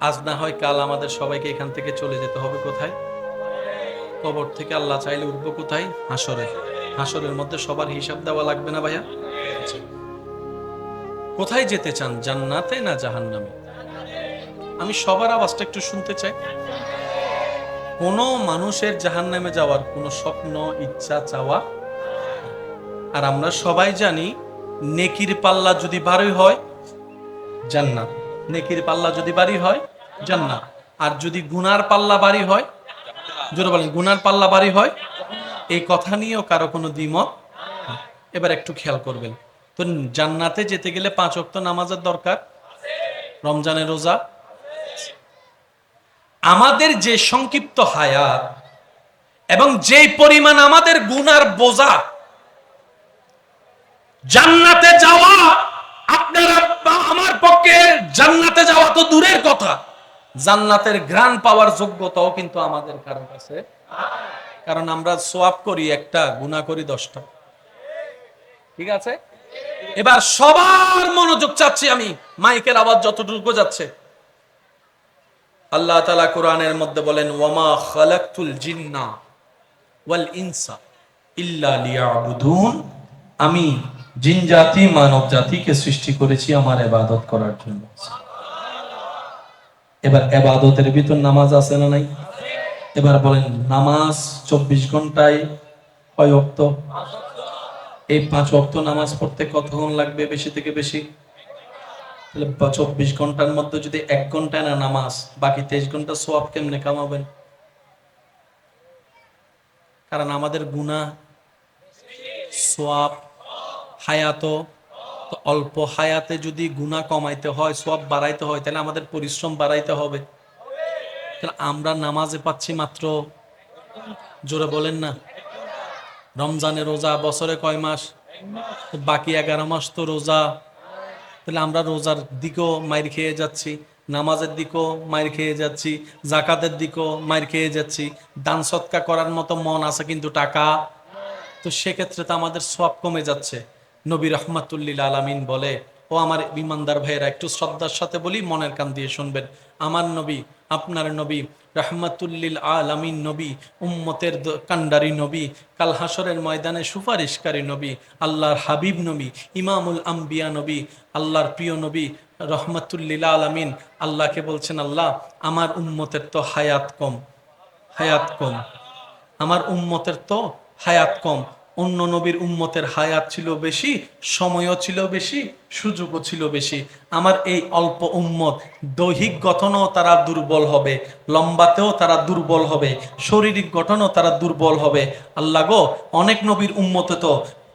আজ না হয় কাল আমাদের সবাইকে এখান থেকে চলে যেতে হবে কোথায়? কবর থেকে আল্লাহ চাইলে উঠবো কোথায়? হাসরে। হাসরের মধ্যে সবার হিসাব দেওয়া লাগবে না ভাইয়া? কোথায় যেতে চান, জান্নাতে না জাহান্নামে? আমি সবার আওয়াজটা একটু শুনতে চাই। কোন মানুষের জাহান্নামে যাওয়ার কোনো স্বপ্ন, ইচ্ছা, চাওয়া। আর আমরা সবাই জানি নেকির পাল্লা যদি ভারী হয় জান্নাত, নেকির পাল্লা যদি ভারী হয় জান্নাত, আর যদি গুনার পাল্লা ভারী হয়, জোরে বলেন, গুনার পাল্লা ভারী হয়, এই কথা নিয়েও কারো কোনো দ্বিমত। এবার একটু খেয়াল করবেন তো, জান্নাতে যেতে গেলে 5 ওয়াক্ত নামাজের দরকার, রমজানের রোজা। আমাদের যে সংক্ষিপ্ত হায়াত এবং যেই পরিমাণ আমাদের গুনার বোঝা, জান্নাতে যাওয়া, আপনার আমার পক্ষে জান্নাতে যাওয়া তো দূরের কথা, জান্নাতের ঘ্রাণ পাওয়ার যোগ্যতাও কিন্তু আমাদের কারো কাছে। কারণ আমরা সোয়াব করি একটা, গুনাহ করি 10টা। ঠিক আছে? এবার সবার মনোযোগ চাচ্ছি আমি, মাইকের আওয়াজ যতটুকু যাচ্ছে। আল্লাহ তাআলা কোরআনের মধ্যে বলেন, ওয়ামা খালাকতুল জিন্না ওয়াল ইনসা ইল্লা লিয়াবুদুন, আমি জিন জাতি মানব জাতিকে সৃষ্টি করেছি আমার ইবাদত করার জন্য। এবার ইবাদতের ভিতর নামাজ আছে না নাই? এবার বলেন, নামাজ 24 ঘন্টায় কয় ওয়াক্ত? এই 5 ওয়াক্ত নামাজ পড়তে কতক্ষণ লাগবে বেশি থেকে বেশি? 24 ঘন্টার মধ্যে যদি 1 ঘন্টা না নামাজ, বাকি 23 ঘন্টা সওয়াব কেমনে কামাবেন? কারণ আমাদের গুনাহ, সওয়াব, হায়াত তো অল্প। হায়াতে যদি গুনাহ কমাইতে হয়, সওয়াব বাড়াইতে হয়, তাহলে আমাদের পরিশ্রম বাড়াইতে হবে। তাহলে আমরা নামাজে পাচ্ছি মাত্র, জোরে বলেন না, রমজানের রোজা বছরে কয় মাস? বাকি 11 মাস তো রোজা। তাহলে আমরা রোজার দিকেও মাইর খেয়ে যাচ্ছি, নামাজের দিকেও মাইর খেয়ে যাচ্ছি, জাকাতের দিকেও মাইর খেয়ে যাচ্ছি। দান সৎকা করার মতো মন আছে কিন্তু টাকা, তো সেক্ষেত্রে তো আমাদের সওয়াব কমে যাচ্ছে। নবী রাহমাতুল্লিল আলামিন বলে, ও আমার ইমানদার ভাইয়েরা, একটু শ্রদ্ধার সাথে বলি, মনের কান দিয়ে শুনবেন। আমার নবী, আপনার নবী, রাহমাতুল্লিল আলামিন নবী, উম্মতের কান্ডারি নবী, কাল হাসরের ময়দানে সুপারিশকারী নবী, আল্লাহর হাবিব নবী, ইমামুল আম্বিয়া নবী, আল্লাহর প্রিয় নবী রহমাতুল্লিল আলামিন আল্লাহকে বলছেন, আল্লাহ আমার উম্মতের তো হায়াত কম, হায়াত কম, আমার উম্মতের তো হায়াত কম। অন্য নবীর উম্মতের হায়াত ছিল বেশি, সময়ও ছিল বেশি, সুযোগও ছিল বেশি। আমার এই অল্প উম্মত, দৈহিক গঠনও তারা দুর্বল হবে, লম্বাতেও তারা দুর্বল হবে, শারীরিক গঠনও তারা দুর্বল হবে। আল্লাহ গো, অনেক নবীর উম্মতে তো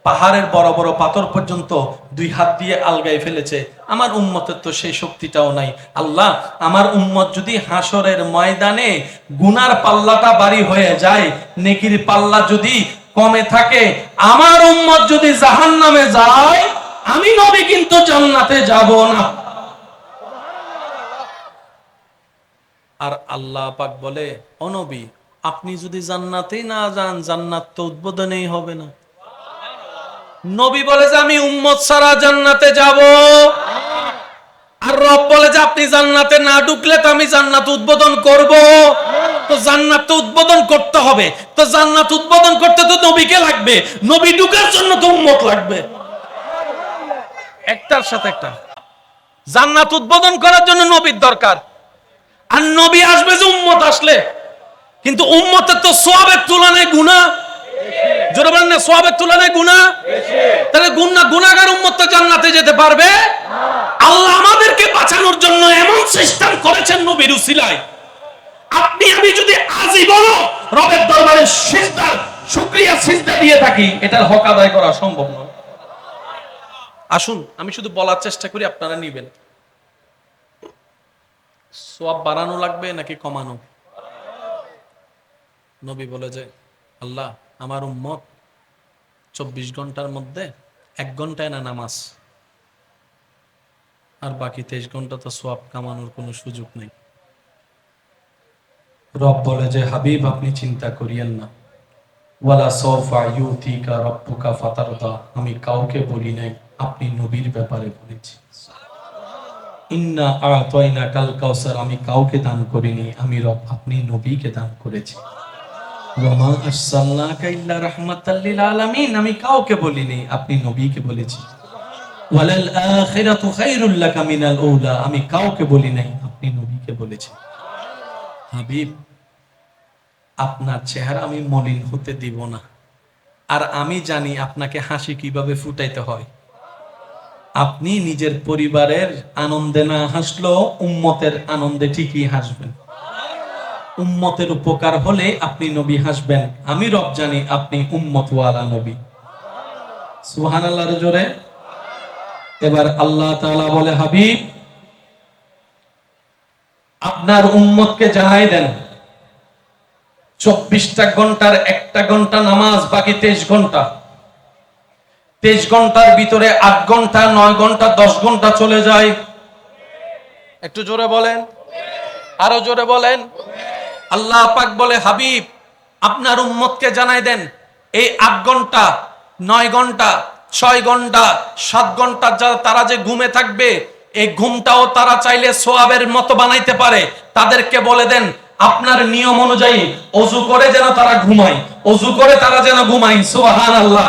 পাহাড়ের বড় বড় পাথর পর্যন্ত 2 হাত দিয়ে আলগাই ফেলেছে, আমার উম্মতের তো সেই শক্তিটাও নাই। আল্লাহ, আমার উম্মত যদি হাসরের ময়দানে গুনার পাল্লাটা ভারী হয়ে যায়, নেকির পাল্লা যদি কমে থাকে, আমার উম্মত যদি জাহান্নামে যায়, আমি নবী কিন্তু জান্নাতে যাব না। আর আল্লাহ পাক বলে, ও নবী, আপনি যদি জান্নাতেই না যান, জান্নাত তো উদ্বোধনেই হবে না। নবী বলে যে আমি উম্মত ছাড়া জান্নাতে যাব, আর রব বলে যে আপনি জান্নাতে না ঢুকলে তো আমি জান্নাত উদ্বোধন করব। তো জান্নাত তো উদ্বোধন করতে হবে, তো জান্নাত উদ্বোধন করতে তো নবীকে লাগবে, নবী ঢুকার জন্য তো উম্মত লাগবে। একটার সাথে একটা, জান্নাত উদ্বোধন করার জন্য নবীর দরকার, আর নবী আসবে যে উম্মত আসলে। কিন্তু উম্মতের তো সওয়াবের তুলনায় গুনাহ, জোরে বলেন না, সওয়াবের তুলনায় গুনাহ। তাহলে গুনাহগার উম্মত তো জান্নাতে যেতে পারবে না। আল্লাহ আমাদেরকে বাঁচানোর জন্য এমন সিস্টেম করেছেন নবীর উসিলায়। আপনি আমি যদি আজীবন রবের দরবারে সিজদা, শুকরিয়া সিজদা দিয়ে থাকি, এটার হক আদায় করা সম্ভব নয়। আসুন আমি শুধু বলার চেষ্টা করি, আপনারা নিবেন। সওয়াব বাড়ানো লাগবে নাকি কমানো? নবী বলে যে, আল্লাহ আমার উম্মত 24 ঘন্টার মধ্যে 1 ঘন্টায় না নামাজ, আর বাকি 23 ঘন্টা তো সওয়াব কামানোর কোনো সুযোগ নেই। রব বলে যে, হাবিব আপনি চিন্তা করিয়েন না, ওয়ালা সাওফা ইউতিকা রাব্বুকা ফাতারদা, আমি কাউকে বলি নাই, আপনি নবীর ব্যাপারে বলেছি। ইন্না আ'তাইনাকাল কাউসার আমি কাউকে দান করিনি, আমি রব আপনি নবীকে দান করেছি। ওয়া মা আরসালনাকা ইল্লা রাহমাতাল লিল আলামিন আমি কাউকে বলিনি, আপনি নবীকে বলেছি। ওয়ালাল আখিরাতু খায়রুল লাকা মিনাল উলা আমি কাউকে বলি নাই, আপনি নবীকে বলেছেন। হাবিব, আপনার চেহারা আমি মলিন হতে দিব না, আর আমি জানি আপনাকে হাসি কিভাবে ফুটাইতে হয়। আপনি নিজের পরিবারের আনন্দে না হাসলেও উম্মতের আনন্দে ঠিকই হাসবেন। উম্মতের উপকার হলে আপনি নবী হাসবেন। আমি রব জানি আপনি উম্মতওয়ালা নবী। সুবহানাল্লাহর জোরে। এবার আল্লাহ তাআলা বলে, হাবিব আপনার উম্মতকে জানাই দেন 24টা ঘন্টার 1টা ঘন্টা নামাজ, বাকি 23 ঘন্টা। 23 ঘন্টার ভিতরে 8 ঘন্টা, 9 ঘন্টা, 10 ঘন্টা চলে যায়। একটু জোরে বলেন, আরো জোরে বলেন। আল্লাহ পাক বলে, হাবিব আপনার উম্মতকে জানাই দেন এই 8 ঘন্টা, 9 ঘন্টা, 6 ঘন্টা, 7 ঘন্টা তারা যে ঘুমে থাকবে, এই ঘুমটাও তারা চাইলে সোয়াবের মতো বানাইতে পারে। তাদেরকে বলে দেন আপনার নিয়ম অনুযায়ী ওযু করে যেন তারা ঘুমায়, ওযু করে তারা যেন ঘুমায়। সুবহানাল্লাহ।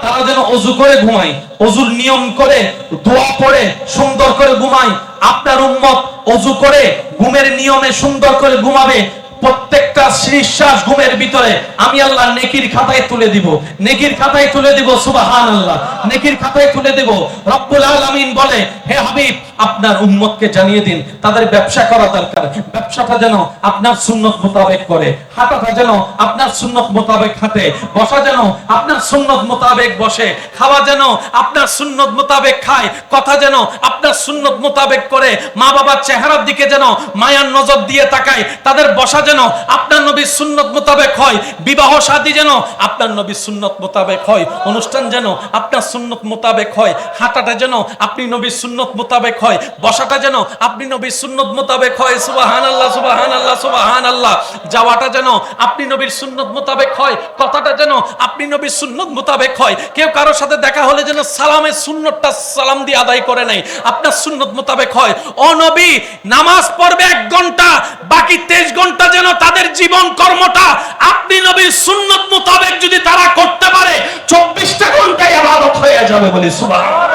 তারা যেন ওযু করে ঘুমায়, ওযুর নিয়ম করে দোয়া পড়ে সুন্দর করে ঘুমায়। আপনার উম্মত ওযু করে ঘুমের নিয়মে সুন্দর করে ঘুমাবে। প্রত্যেকটা নিঃশ্বাস ঘুমের ভিতরে আমি আল্লাহ নেকির খাতায় তুলে দিব, নেকির খাতায় তুলে দিব। সুবহানাল্লাহ। নেকির খাতায় তুলে দিব। রব্বুল আলামিন বলে, হে হাবিব আপনার উম্মতকে জানিয়ে দিন তাদের ব্যবসা করা দরকার, ব্যবসাটা যেন আপনার সুন্নত মোতাবেক করে, হাঁটাটা যেন আপনার সুন্নত মোতাবেক হাঁটে, বসা যেন আপনার সুন্নত মোতাবেক বসে, খাওয়া যেন আপনার সুন্নত মোতাবেক খায়, কথা যেন আপনার সুন্নত মোতাবেক করে, মা বাবার চেহারার দিকে যেন মায়ার নজর দিয়ে তাকায়, তাদের বসা যেন আপনার নবীর সুন্নত মোতাবেক হয়, বিবাহ শাদী যেন আপনার নবীর সুন্নত মোতাবেক হয়, অনুষ্ঠান যেন আপনার সুন্নত মোতাবেক হয়, হাঁটাটা যেন আপনি নবীর সুন্নত মোতাবেক হয়, বসাটা যেন আপনি নবীর সুন্নত মোতাবেক হয়। সুবহানাল্লাহ, সুবহানাল্লাহ, সুবহানাল্লাহ। যাওয়াটা যেন আপনি নবীর সুন্নত মোতাবেক হয়, কথাটা যেন আপনি নবীর সুন্নত মোতাবেক হয়। কেউ কারোর সাথে দেখা হলে যেন সালামের সুন্নতটা সালাম দিয়ে আদায় করে নেয়, আপনার সুন্নত মোতাবেক হয়। ও নবী নামাজ পড়বে 1 ঘন্টা, বাকি 23 ঘন্টা যেন তাদের জীবন কর্মটা আপনি নবীর সুন্নত মোতাবেক যদি তারা করতে পারে 24টা ঘন্টায় ইবাদত হয়ে যাবে। বলি সুবহানাল্লাহ।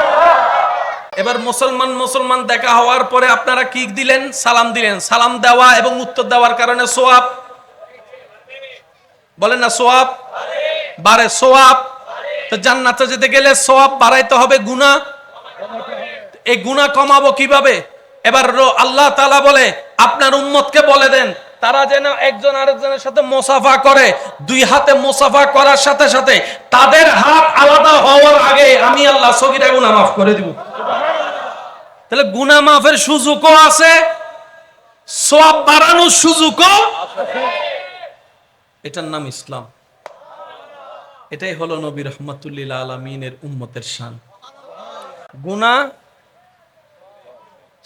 এবার মুসলমান দেখা হওয়ার পরে আপনারা কি দিলেন? সালাম দিলেন। সালাম দেওয়া এবং উত্তর দেওয়ার কারণে সোয়াব, বলেন না সোয়াব বাড়ে, সোয়াব। তো জান্নাতে যেতে গেলে সোয়াব বাড়াইতে হবে, গুনাহ, এই গুনাহ কমাবো কিভাবে? এবার আল্লাহ তাআলা বলে আপনার উম্মতকে বলে দেন তারা যেন একজন আরেকজনের সাথে মুসাফা করে। 2 হাতে মুসাফা করার সাথে সাথে তাদের হাত আলাদা হওয়ার আগে আমি আল্লাহ সগীরা গুনাহ মাফ করে দিব। তাহলে গুনাহ মাফের সুযোগও আছে, সওয়াব বাড়ানোর সুযোগও আছে। এটার নাম ইসলাম। এটাই হলো নবী রাহমাতুল লিল আলামিনের উম্মতের শান। গুনাহ,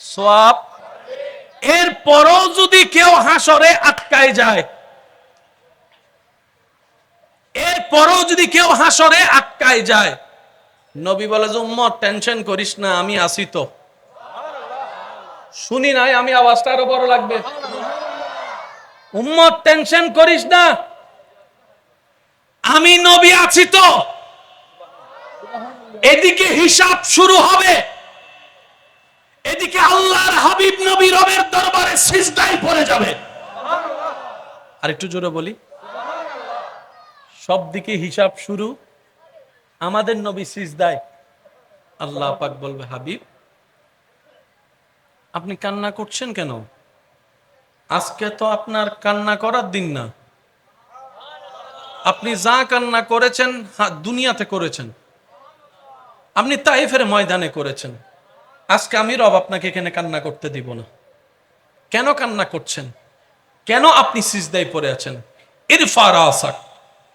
সওয়াব, এরপরও যদি কেউ হাসরে আটকায় যায়, এরপরও যদি কেউ হাসরে আটকায় যায়, নবী বলে যে উম্মত টেনশন করিস না, আমি আছি তো। শুনি নাই, আমি আওয়াজটা আরো বড় লাগবে। উম্মত টেনশন করিস না, আমি নবী আছি তো। এদিকে হিসাব শুরু হবে, এদিকে আল্লাহর হাবিব নবী রবের দরবারে সিজদায় পড়ে যাবে। আর একটু জোরে বলি, সব দিকে হিসাব শুরু, আমাদের নবী সিজদায়। আল্লাহ পাক বলবে, হাবিব আপনি কান্না করছেন কেন? আজকে তো আপনার কান্না করার দিন না। আপনি যা কান্না করেছেন দুনিয়াতে করেছেন, আপনি তাইফের ময়দানে করেছেন। আজকে আমি রব আপনাকে এখানে কান্না করতে দিব না। কেন কান্না করছেন? কেন আপনি সিজদায় পড়ে আছেন? ইরফা রাসাক,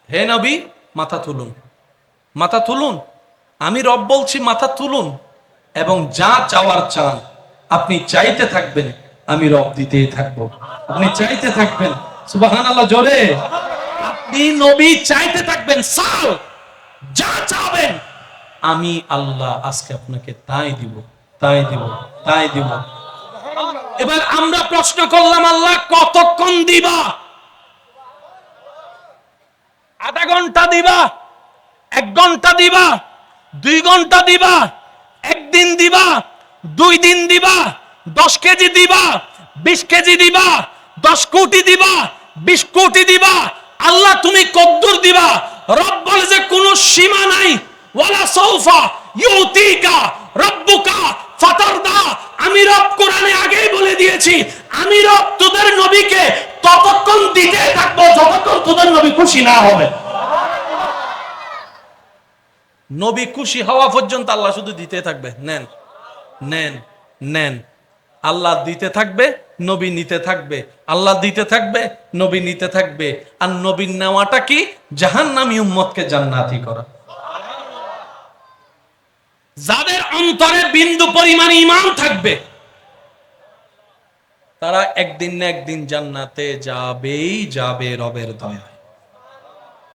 হে নবী মাথা তুলুন, মাথা তুলুন। আমি রব বলছি মাথা তুলুন, এবং যা চাওয়ার চান, আপনি চাইতে থাকবেন, আমি রব দিতেই থাকবো। আপনি চাইতে থাকবেন, সুবহানাল্লাহ জোরে। আপনি নবী চাইতে থাকবেন, সাল যা চাবেন আমি আল্লাহ আজকে আপনাকে তাই দিব। তাই দিব, তাই দিব। এবার আমরা প্রশ্ন করলাম, আল্লাহ কতক্ষণ দিবা? আধা ঘন্টা দিবা, 1 ঘন্টা দিবা, 2 ঘন্টা দিবা, 1 দিন দিবা, 2 দিন দিবা, 10 কেজি দিবা, 20 কেজি দিবা, 10 কোটি দিবা, 20 কোটি দিবা? আল্লাহ তুমি কদ্দুর দিবা? রব বলে যে কোনো সীমা নাই। ওয়ালা সাউফা ইউতিকা রব্বুকা ফাতারদা। আমি রব কোরআনে আগেই বলে দিয়েছি, আমি রব তোদের নবীকে ততক্ষণ দিতে থাকবো যতক্ষণ তোদের নবী খুশি না হবে। নবী খুশি হওয়া পর্যন্ত আল্লাহ শুধু দিতে থাকবে, নেন নেন নেন। আল্লাহ দিতে থাকবে, নবী নিতে থাকবে, আল্লাহ দিতে থাকবে, নবী নিতে থাকবে। আর নবীর নেওয়াটা কি? জাহান্নামী উম্মতকে জান্নাতি করা। যাদের অন্তরে বিন্দু পরিমাণ ঈমান থাকবে তারা একদিন না একদিন জান্নাতে যাবেই যাবে রবের দয়ায়।